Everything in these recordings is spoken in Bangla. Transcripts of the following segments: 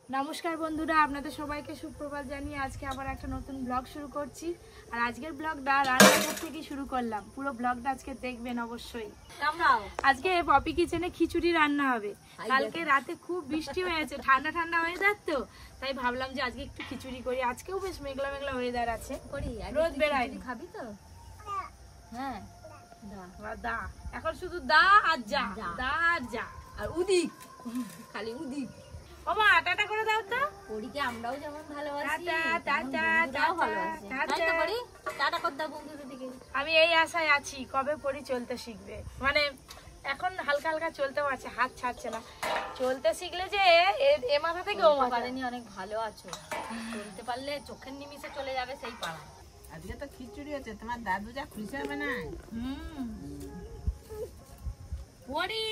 নমস্কার বন্ধুরা, আপনাদের সবাইকে সুপ্রভাত জানিয়ে আজকে আবার একটা নতুন ব্লগ শুরু করছি। আর আজকের ব্লগটা রান্নাঘর থেকে শুরু করলাম। পুরো ব্লগটা আজকে দেখবেন অবশ্যই। আজকে পপি কিচেনে খিচুড়ি রান্না হবে। কালকে রাতে খুব বৃষ্টি হয়েছে, ঠান্ডা ঠান্ডা ওয়েদার তো, তাই ভাবলাম যে আজকে একটু খিচুড়ি করি। আজকেও বেশ মেঘলা মেঘলা ওয়েদার আছে, রোদ বেড়ায়নি। খাবি তো? হ্যাঁ, দা এখন শুধু দা আর যা, দা আর যা, আর উদিক, খালি উদিক। ওমা টাটা করে দাও তো। পরীকে আমরাও যেমন ভালোবাসি, টাটা ভালোবাসি। টাটা করি, টাটা করে দাও বন্ধুদের দিকে। আমি এই আশায় আছি কবে পরী চলতে শিখবে। মানে এখন হালকা হালকা চলতে পারছে, হাত ছাড়ছে না। চলতে শিখলে যে এ মাথা থেকে ও মাথা পারেনি। অনেক ভালো আছো, চলতে পারলে চোখের নিমিষে চলে যাবে সেই পাড়ায়। আজকে তো খিচুড়ি আছে, তোমার দাদু যা খুশি হবে না। পরী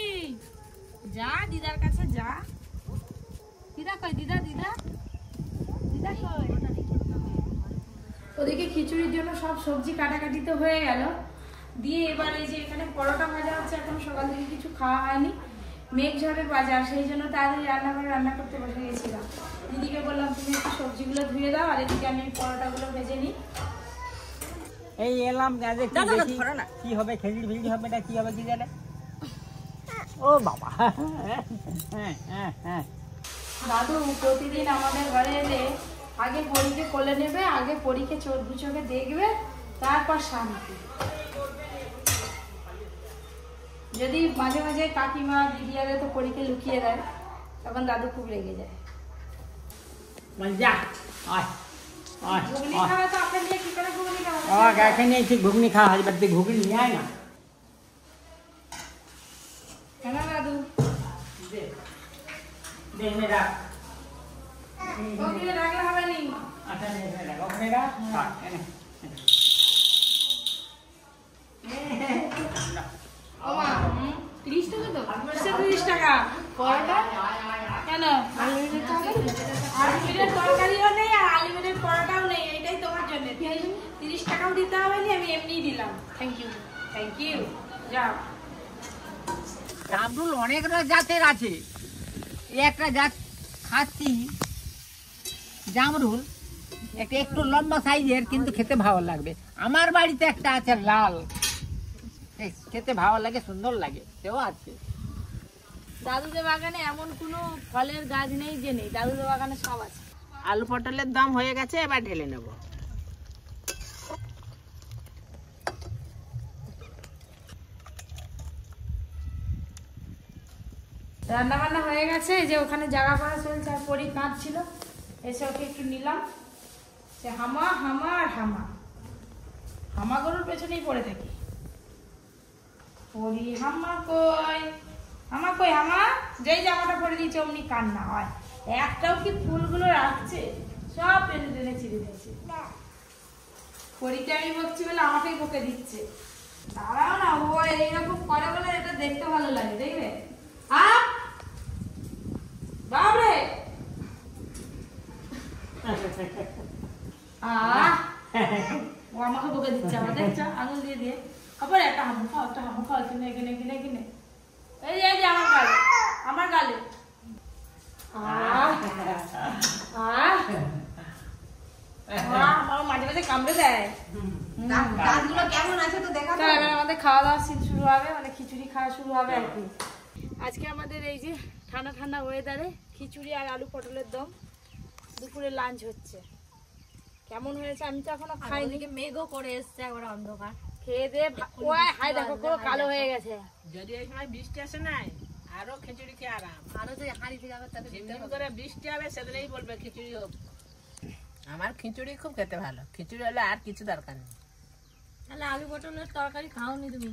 যা, দিদার কাছে যা। দিদা কই? দিদা দিদা দিদা কই? ওদিকে খিচুড়ির জন্য সব সবজি কাটাকাটি তো হয়ে গেল। দিয়ে এবার এই যে এখানে পরোটা ভাজা হচ্ছে। এখন সকাল থেকে কিছু খাওয়া হয়নি, মেঘ ঝড়ের বাজার, সেই জন্য তাড়াতাড়ি রান্নাঘরে রান্না করতে বসে গেছিলাম। দিদিকে বললাম তুমি একটু সবজিগুলো ধুয়ে দাও, আর এদিকে আমি পরোটাগুলো ভেজে নিই। এই এলাম কি হবে, খিচুড়ি ভিজড়ি হবে না, কি হবে কি জানে। ও বাবা, হ্যাঁ হ্যাঁ হ্যাঁ। দাদু প্রতিদিন আমাদের ঘরে এলে আগে পরীকে কোলে নেবে, আগে পরীকে দু চোখে দেখবে, তারপর শান্তি। যদি মাঝে মাঝে কাকিমা দিদিয়ারে তো পরীকে লুকিয়ে দেয়, তখন দাদু খুব রেগে যায়। ঘুগনি খাওয়া তো আপনি নিয়ে কি করে ঘুগনি খাওয়া? এখানে ঠিক ঘুগনি খাওয়া হয়, বাড়িতে ঘুগনি নিয়ে আয় না। কেন দাদু? দেখবে রাখ, ওখানে রাখলে হবে নি। আচ্ছা রাখ, ওখানে রাখ। ওমা 30 টাকা তো? 30 টাকা পরোটা কেন? আনলিমিটেড তরকারিও নেই আর আনলিমিটেড পরোটাও নেই। এটাই তোমার জন্য। 30 টাকাও দিতে হবে না, আমি এমনিই দিলাম। Thank you, thank you. যাও। জামরুল অনেক জাতের আছে। একটা জাত খাচ্ছি জামরুল, একটা একটু লম্বা সাইজের, কিন্তু খেতে ভালো লাগবে। আমার বাড়িতে একটা আছে লাল, খেতে ভালো লাগে, সুন্দর লাগে, সেও আছে। দাদুদের বাগানে এমন কোনো ফলের গাছ নেই যে নেই, দাদুদের বাগানে সব আছে। আলু পটলের দাম হয়ে গেছে, এবার ঢেলে নেব। রান্না বান্না হয়ে গেছে। এই যে ওখানে জায়গা করা চলছে, আর পরি কাঁদছিল, এসে ওকে একটু নিলাম। সে হামা হামা আর হামা, হামা গরুর পেছনেই পড়ে থাকি। পরি হামা কই, হামা কই, হামা। যেই জামাটা পরে দিয়েছে অমনি কান্না হয়। একটাও কি ফুলগুলো রাখছে, সব টেনে টেনে ছিঁড়ে দিয়েছে। পরীকে আমি বকছি বলে আমাকেই বকে দিচ্ছে। দাঁড়াও না, ও এইরকম করে বলে এটা দেখতে ভালো লাগে, দেখবে। বাবরে ও আমাকে বকে দিচ্ছে, আমার দেখছো আঙুল দিয়ে দিয়ে। আবার একটা হামু খাও, একটা হামু খাও, কিনে কিনে কিনে কিনে। এই যে আমার গালে, আমার গালে। আমার মাঝে মাঝে কামড়ে দেয়। দাঁতগুলো কেমন আছে তো দেখা। এবার আমাদের খাওয়া দাওয়া শুরু হবে, মানে খিচুড়ি খাওয়া শুরু হবে আর কি। আজকে আমাদের এই যে ঠান্ডা ঠান্ডা ওয়েদারে খিচুড়ি আর আলু পটলের দম। দুপুরে লাঞ্চ হচ্ছে। কেমন হয়েছে আমি তো এখনো খাইনি। মেঘও করে এসছে, একবার অন্ধকার। খেয়ে দিয়ে হাই দেখো পুরো কালো হয়ে গেছে। যদি এই সময় বৃষ্টি আসে না, আরো খিচুড়ি খেয়ে আরাম। আরো যে হাঁড়ি থেকে আবার তাদের করে বৃষ্টি হবে, সেদিনই বলবে খিচুড়ি হোক। আমার খিচুড়ি খুব খেতে ভালো, খিচুড়ি হলে আর কিছু দরকার নেই। তাহলে আলু পটলের তরকারি খাওনি তুমি?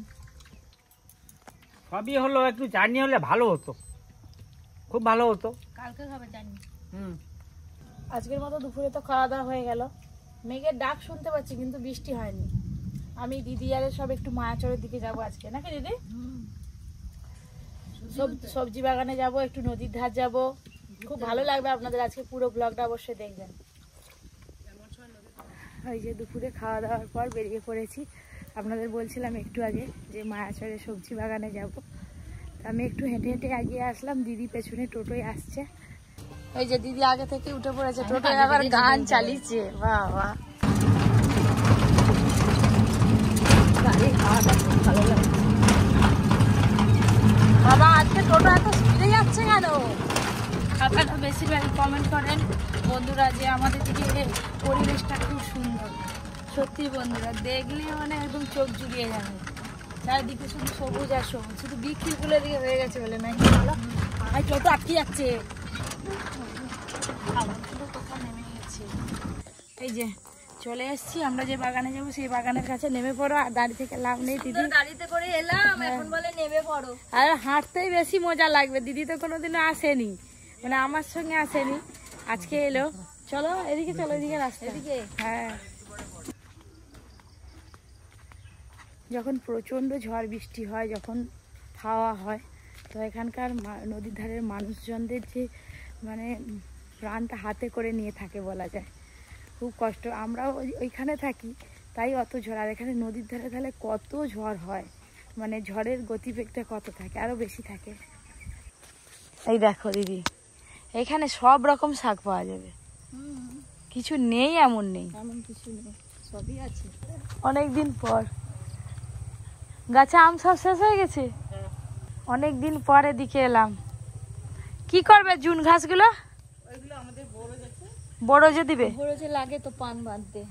সবই হলো, একটু চাটনি হলে ভালো হতো, খুব ভালো হতো। কালকে খাবে চাটনি। আজকের মতো দুপুরে তো খাওয়া দাওয়া হয়ে গেল। মেঘের ডাক শুনতে পাচ্ছি, কিন্তু বৃষ্টি হয়নি। আমি দিদি আর সব একটু মায়াচরের দিকে যাব আজকে, নাকি দিদি? সবজি বাগানে যাব, একটু নদীর ধার যাব, খুব ভালো লাগবে আপনাদের। আজকে পুরো ব্লগটা অবশ্যই দেখবেন। ওই যে দুপুরে খাওয়া দাওয়ার পর বেরিয়ে পড়েছি। আপনাদের বলছিলাম একটু আগে যে মায়াচরের সবজি বাগানে যাব। আমি একটু হেঁটে হেঁটে এগিয়ে আসলাম, দিদি পেছনে টোটোয় আসছে। এই যে দিদি আগে থেকে উঠে পড়েছে, টোটো আবার গান চালিয়েছে। বাহ বাহ, বাবা আজকে টোটো এত স্পিডে যাচ্ছে কেন? আপনারা বেশিরভাগই কমেন্ট করেন বন্ধুরা যে আমাদের দিকে পরিবেশটা খুব সুন্দর। সত্যি বন্ধুরা, দেখলে মানে একদম চোখ জুড়িয়ে যাবে। চারিদিকে শুধু সবুজ আর সবুজ, শুধু বিক্রিগুলো দিকে হয়ে গেছে বলে না ভালো। আর টোটো আটকে যাচ্ছে, কোথাও নেমে গেছে। এই যে চলে এসছি, আমরা যে বাগানে যাবো সেই বাগানের কাছে নেমে পড়ো। আর গাড়ি থেকে লাভ নেই, দিদি গাড়িতে করে এলাম, এখন বলে নেমে পড়ো। আর হাঁটতেই বেশি মজা লাগবে। দিদি তো কোনোদিনও আসেনি, মানে আমার সঙ্গে আসেনি, আজকে এলো। চলো এদিকে, চলো এদিকে রাস্তা এদিকে। হ্যাঁ, যখন প্রচণ্ড ঝড় বৃষ্টি হয়, যখন হাওয়া হয়, তো এখানকার নদীর ধারের মানুষজনদের যে মানে প্রাণটা হাতে করে নিয়ে থাকে বলা যায়। খুব কষ্ট। আমরাও ওইখানে থাকি, তাই অত ঝড়। আর এখানে নদীর ধারে ধারে কত ঝড় হয়, মানে ঝড়ের গতিবেগটা কত থাকে, আরও বেশি থাকে। এই দেখো দিদি, এখানে সব রকম শাক পাওয়া যাবে, কিছু নেই এমন নেই, এমন কিছু নেই, সবই আছে। অনেকদিন পর গাছে আম সব শেষ হয়ে গেছে, অনেকদিন পর এদিকে এলাম। কি করবে জুন ঘাসগুলো? বড় যে দিবে, বড় যে লাগে তো পান বাঁধতে।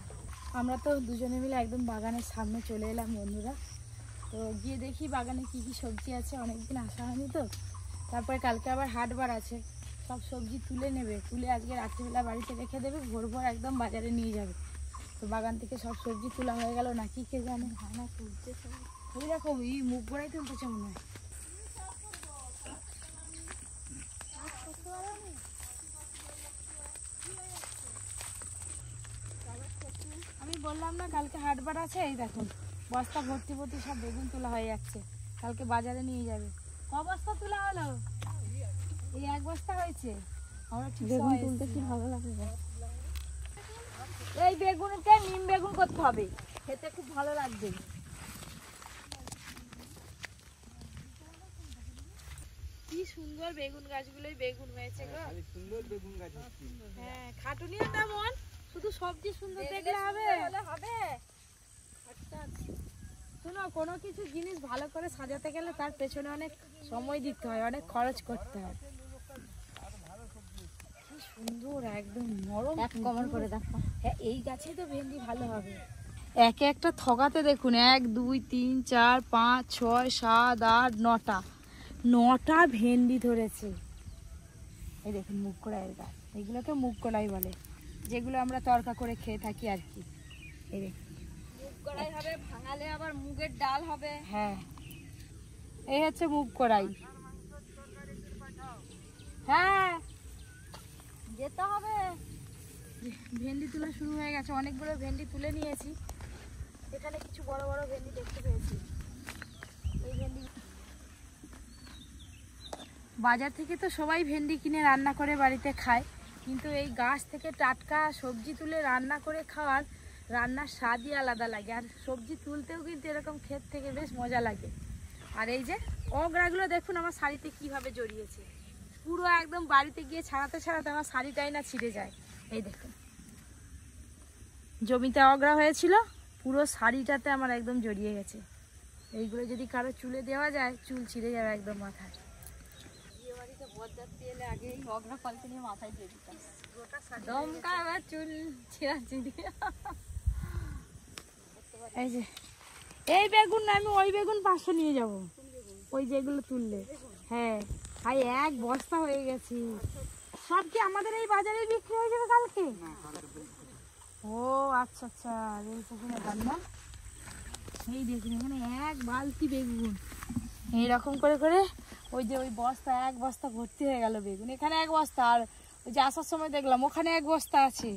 আমরা তো দুজনে মিলে একদম বাগানের সামনে চলে এলাম বন্ধুরা। তো গিয়ে দেখি বাগানে কি কি সবজি আছে, অনেকদিন আসা হয়নি তো। তারপরে কালকে আবার হাটবার আছে, সব সবজি তুলে নেবে, তুলে আজকে রাত্রিবেলা বাড়িতে রেখে দেবে, ভোর ভোর একদম বাজারে নিয়ে যাবে। তো বাগান থেকে সব সবজি তোলা হয়ে গেল নাকি কে জানে। ধানা তুলছে, ওই দেখো এই মুখ ভরাই তুলতেছে মনে হয়। আমি বললাম না কালকে হাটবার আছে, এই দেখুন বস্তা ভর্তি ভর্তি সব বেগুন তোলা হয়ে যাচ্ছে, কালকে বাজারে নিয়ে যাবে। ক বস্তা তোলা হলো? এই এক বস্তা হয়েছে। আমরা ঠিক বেগুন তুলতে কি ভালো লাগে। এই বেগুনটা নিম বেগুন করতে হবে, খেতে খুব ভালো লাগবে। কি সুন্দর বেগুন গাছগুলোই বেগুন হয়েছে গো, সুন্দর বেগুন গাছ। হ্যাঁ, খাটুনিও তেমন, শুধু সবজি সুন্দর দেখলে হবে। শোনো, কোনো কিছু জিনিস ভালো করে সাজাতে গেলে তার পেছনে অনেক সময় দিতে হয়, অনেক খরচ করতে হয়। কি সুন্দর, একদম নরম। এক কমন করে দেখো। হ্যাঁ, এই গাছেই তো ভেন্ডি ভালো হবে। একে একটা থগাতে দেখুন, 1 2 3 4 5 6 7 8 9টা ভেন্ডি ধরেছে। এই দেখুন মুগ কড়াইয়ের গাছ, এগুলোকে মুগ কড়াই বলে, যেগুলো আমরা তরকা করে খেয়ে থাকি আর কি। এই দেখুন মুগ কড়াই হবে, ভাঙালে আবার মুগের ডাল হবে। হ্যাঁ, এই হচ্ছে মুগ কড়াই। হ্যাঁ, যেতে হবে। ভেন্ডি তোলা শুরু হয়ে গেছে, অনেকগুলো ভেন্ডি তুলে নিয়েছি। এখানে কিছু বড় বড় ভেন্ডি দেখতে পেয়েছি। এই ভেন্ডি বাজার থেকে তো সবাই ভেন্ডি কিনে রান্না করে বাড়িতে খায়, কিন্তু এই গাছ থেকে টাটকা সবজি তুলে রান্না করে খাওয়ার রান্নার স্বাদই আলাদা লাগে। আর সবজি তুলতেও কিন্তু এরকম ক্ষেত থেকে বেশ মজা লাগে। আর এই যে অগরাগুলো দেখুন আমার শাড়িতে কিভাবে জড়িয়েছে, পুরো একদম বাড়িতে গিয়ে ছাড়াতে ছাড়াতে আমার শাড়িটাই না ছিঁড়ে যায়। এই দেখুন, জমিতে অগরা হয়েছিল, পুরো শাড়িটাতে আমার একদম জড়িয়ে গেছে। এইগুলো যদি কারো চুলে দেওয়া যায়, চুল ছিঁড়ে যাবে একদম মাথায়। বিয়ে বাড়িতে বরযাত্রী এলে আগে এই অগ্রা ফলকে নিয়ে মাথায় দিয়ে দিতাম, দমকা আবার চুল ছিঁড়াছিঁড়ি। এই যে এই বেগুন না, আমি ওই বেগুন 500 নিয়ে যাব, ওই যেগুলো তুললে। হ্যাঁ, ভাই এক বস্তা হয়ে গেছে। সব কি আমাদের এই বাজারে বিক্রি হয়ে যাবে কালকে? ও আচ্ছা আচ্ছা, এই পুকুরের দাম না। এই দেখুন এখানে এক বালতি বেগুন, এইরকম করে করে ওই যে ওই বস্তা, এক বস্তা ভর্তি হয়ে গেল বেগুন। এখানে এক বস্তা, আর ওই যে আসার সময় দেখলাম ওখানে এক বস্তা আছে।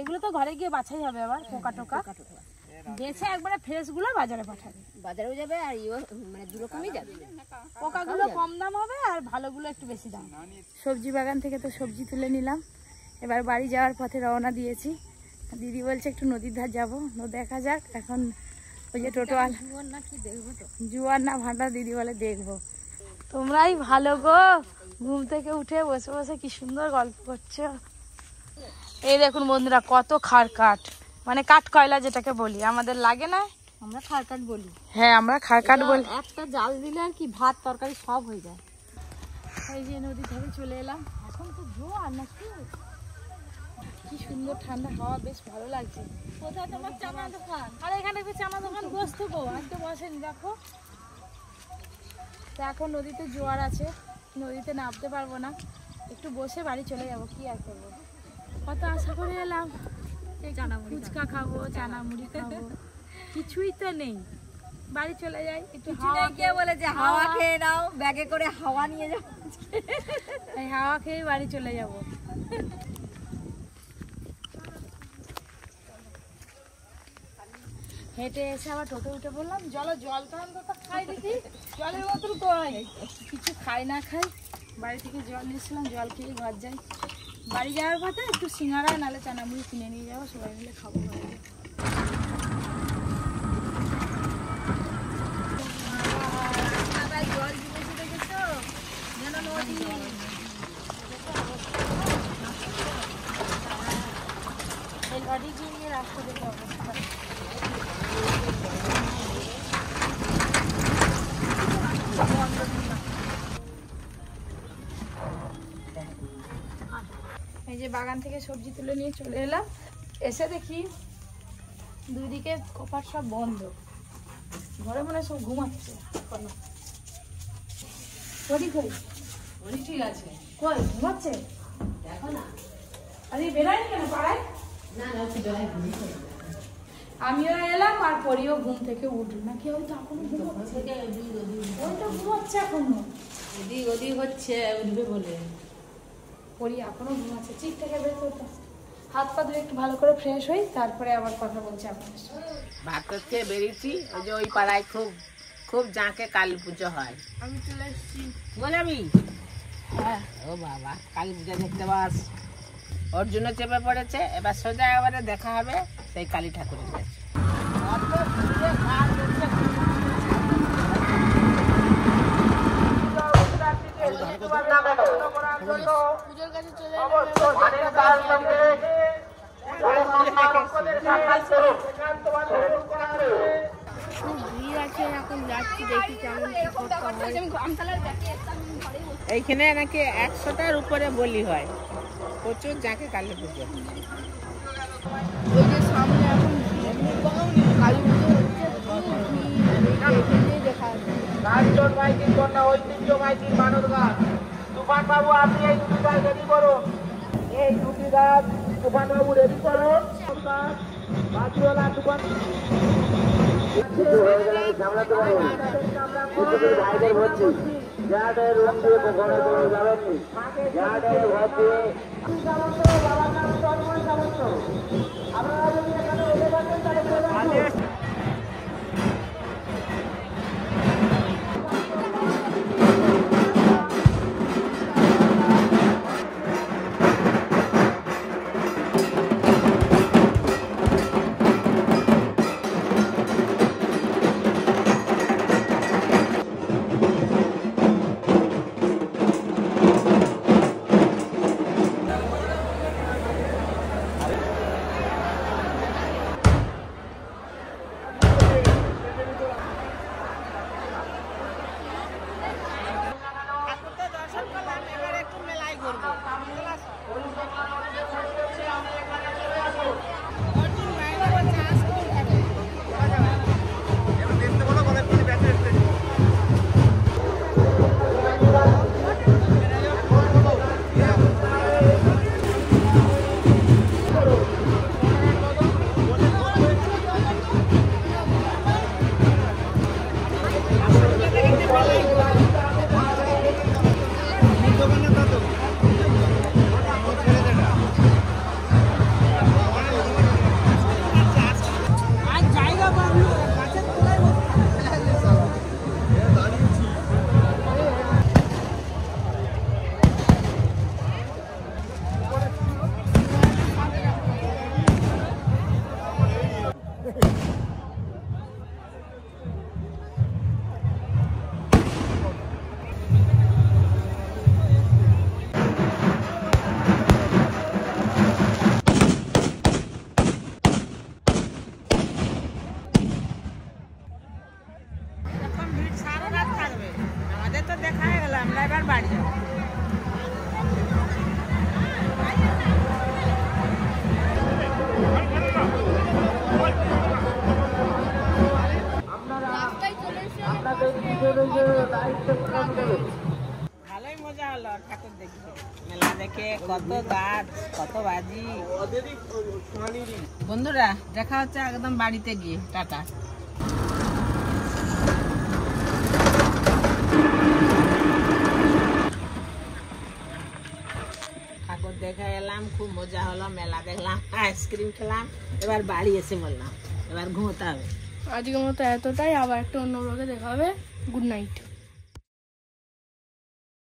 এগুলো তো ঘরে গিয়ে বাছাই হবে, আবার পোকা টোকা বেছে একবারে ফ্রেশ গুলো বাজারে পাঠাবে। বাজারেও যাবে আর মানে দু রকমই যাবে, পোকাগুলো কম দাম হবে আর ভালোগুলো একটু বেশি দাম। সবজি বাগান থেকে তো সবজি তুলে নিলাম, এবার বাড়ি যাওয়ার পথে রওনা দিয়েছি। দিদি বলছে একটু নদীর ধার যাবো, দেখা যাক। এখন ওই যে টোটোয়াল না কি দেখবো তো, জুয়ার না ভাটা, দিদি বলে দেখবো। তোমরাই ভালো গো, ঘুম থেকে উঠে বসে বসে কি সুন্দর গল্প করছো। এই দেখুন বন্ধুরা কত খাড় কাঠ, মানে কাঠ কয়লা যেটাকে বলি, আমাদের লাগে না, আমরা খারকাট বলি। হ্যাঁ আমরা খাড় কাঠ বলি। একটা জাল দিলে আর কি ভাত তরকারি সব হয়ে যায়। এই যে নদী ধারে চলে এলাম, এখন তো জোয়ার নাকি, কি সুন্দর ঠান্ডা হাওয়া, বেশ ভালো লাগছে। কোথায় তোমার চানা দোকান? আর এখানে একটা চানা দোকান বসতো গো, আজ তো বসেনি দেখো। তো এখন নদীতে জোয়ার আছে, নদীতে নামতে পারবো না, একটু বসে বাড়ি চলে যাবো, কি আর করবো। কত আশা করে এলাম, ফুচকা খাবো, চানা মুড়ি খাবো, কিছুই তো নেই। বাড়ি চলে যাই, একটু কে বলে যে হাওয়া খেয়ে নাও, ব্যাগে করে হাওয়া নিয়ে যাও। এই হাওয়া খেয়ে বাড়ি চলে যাব। হেঁটে এসে আবার টোটো উঠে বললাম জল তো অন্তত খাই দেখি, জলের বোতল কই, কিছু খাই না খাই, বাড়ি থেকে জল নিয়েছিলাম, জল খেয়ে ঘর যাই। বাড়ি যাওয়ার পথে একটু সিঙ্গারা নালে চানামুড়ি কিনে নিয়ে যাবো, সবাই মিলে খাবো বাড়িতে। জল জিনিস দেখেছো যেন নদী, এই নদী গিয়ে রাস্তা দেখে অবস্থা। এই যে বাগান থেকে সবজি তুলে নিয়ে চলে এলাম, এসে দেখি দুই দিকে কপাট সব বন্ধ, ঘরে মনে সব ঘুমাচ্ছে। ঠিক আছে, কই ঘুমাচ্ছে দেখো না, আরে বেরোয়নি কেন পাড়ায়? আমিও এলাম আর পরিও ঘুম থেকে উঠল নাকি, হয়তো এখনো ঘুমাচ্ছে, ওইটা ঘুমাচ্ছে এখনো, ওদিক হচ্ছে, উঠবে বলে। পরি এখনো ঘুমাচ্ছে, ঠিক থেকে বের করতে হাত পা ধুয়ে একটু ভালো করে ফ্রেশ হই, তারপরে আবার কথা বলছি আপনাদের সাথে। ভাত খেয়ে বেরিয়েছি, ওই যে ওই পাড়ায় খুব খুব জাঁকে কালী পুজো হয়। আমি চলে এসেছি। বলাবি? হ্যাঁ ও বাবা, কালী পূজা দেখতে পাস, ওর জন্য চেপে পড়েছে, এবার সোজা এবারে দেখা হবে সেই কালী ঠাকুরের কাছে। পুজোর কাছে চলে খুব ভিড় আছে, এখন যাচ্ছি দেখি কেমন কি করতে হয়। এইখানে নাকি 100টার উপরে বলি হয়, প্রচুর জাঁকে কালী পুজো। ওই যে সামনে এখন কালী পুজো হচ্ছে, দেখা যাচ্ছে। রাজজন মাইতির কন্যা ঐতিহ্য মাইতির মানব গাছ। তুফান বাবু, আপনি এই দুটি গাছ রেডি করুন, এই দুটি গাছ তুফান বাবু রেডি করুন। বাকিওয়ালা তুফান ভাইদের ভর্তি যাদের রুম দিয়ে ঘরে ঘরে যাবেননি, যাদের ঘর দিয়ে বাবার নাম চন্দ্রময় সামন্ত, আপনারা যদি এখানে এলে পারবেন তাহলে চলে আসুন। ঠাকুর দেখবে, মেলা দেখে কত গাছ কত বাজি। বন্ধুরা দেখা হচ্ছে একদম বাড়িতে গিয়ে, টাটা। ঠাকুর দেখে এলাম, খুব মজা হলো, মেলা দেখলাম, আইসক্রিম খেলাম, এবার বাড়ি এসে বললাম এবার ঘুমোতে হবে। আজকের মতো এতটাই, আবার একটা অন্য ব্লগে দেখা হবে। Good night.